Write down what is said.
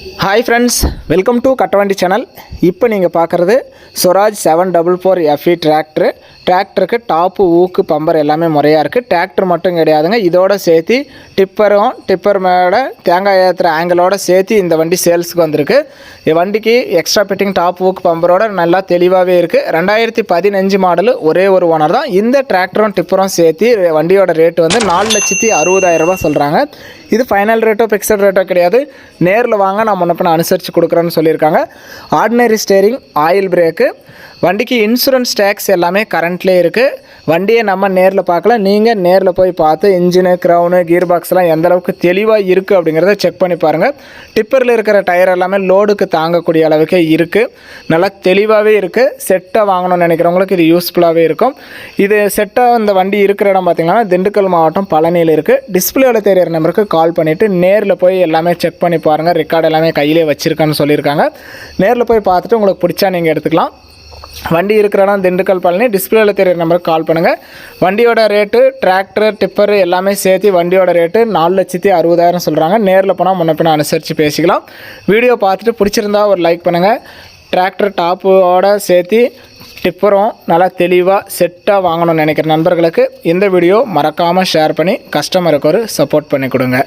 Hi friends, welcome to Kattavandi channel. இப்போ நீங்க பார்க்கிறது Swaraj 744 FE டிராக்டர். டிராக்டருக்கு டாப் ஊக்கு பம்பர் எல்லாமே முறையா இருக்கு. டிராக்டர் மட்டும் கிடையாதுங்க. இதோட சேர்த்து டிப்பர் மேல தேங்காய் ஏத்துற ஆங்கிளோட சேர்த்து இந்த வண்டி சேல்ஸ்க்கு வந்திருக்கு. இந்த வண்டிக்கு எக்ஸ்ட்ரா ஃபிட்டிங் டாப் ஊக்கு பம்பரோட நல்லா தெளிவாவே இருக்கு. 2015 மாடல் ஒரே ஒரு ஓனர் தான். இந்த டிராக்டரும் டிப்பரும் சேர்த்து வண்டியோட ரேட் வந்து 4,60,000 ரூபாய் சொல்றாங்க. இது ஃபைனல் ரேட்டோ ஃபிக்ஸட் ரேட்டோ கிடையாது. நேர்ல வாங்க நான் முன்னப்ப அனுசரிச்சு கொடுக்குறேன்னு சொல்லியிருக்காங்க. ஆர்டினரி ஸ்டேரிங், ஆயில் பிரேக்கு, வண்டிக்கு இன்சூரன்ஸ் டேக்ஸ் எல்லாமே கரண்ட்லேயே இருக்குது. வண்டியை நம்ம நேரில் பார்க்கல, நீங்கள் நேரில் போய் பார்த்து இன்ஜினு, க்ரௌனு, கீர் பாக்ஸ்லாம் எந்த அளவுக்கு தெளிவாக இருக்குது அப்படிங்கிறத செக் பண்ணி பாருங்கள். டிப்பரில் இருக்கிற டயர் எல்லாமே லோடுக்கு தாங்கக்கூடிய அளவுக்கு இருக்குது, நல்லா தெளிவாகவே இருக்குது. செட்டாக வாங்கணும்னு நினைக்கிறவங்களுக்கு இது யூஸ்ஃபுல்லாகவே இருக்கும். இது செட்டாக இந்த வண்டி இருக்கிற இடம் பார்த்திங்கன்னா திண்டுக்கல் மாவட்டம் பழனியில் இருக்குது. டிஸ்பிளேவில் தெரியிற நம்பருக்கு கால் பண்ணிவிட்டு நேரில் போய் எல்லாமே செக் பண்ணி பாருங்கள். ரெக்கார்டு எல்லாமே கையிலே வச்சுருக்கான்னு சொல்லியிருக்காங்க. நேரில் போய் பார்த்துட்டு உங்களுக்கு பிடிச்சா நீங்கள் எடுத்துக்கலாம். வண்டி இருக்கிற இடம் திண்டுக்கல் பழனி. டிஸ்பிளேவில் தெரியிற நம்பருக்கு கால் பண்ணுங்கள். வண்டியோட ரேட்டு டிராக்டர் டிப்பர் எல்லாமே சேர்த்து வண்டியோட ரேட்டு 4,60,000 சொல்கிறாங்க. நேரில் போனால் முன்னப்பின அனுசரித்து பேசிக்கலாம். வீடியோ பார்த்துட்டு பிடிச்சிருந்தா ஒரு லைக் பண்ணுங்கள். டிராக்டர் டாப்போட சேர்த்து டிப்பரும் நல்லா தெளிவாக செட்டாக வாங்கணும்னு நினைக்கிற நண்பர்களுக்கு இந்த வீடியோ மறக்காமல் ஷேர் பண்ணி கஸ்டமருக்கு ஒரு சப்போர்ட் பண்ணி கொடுங்க.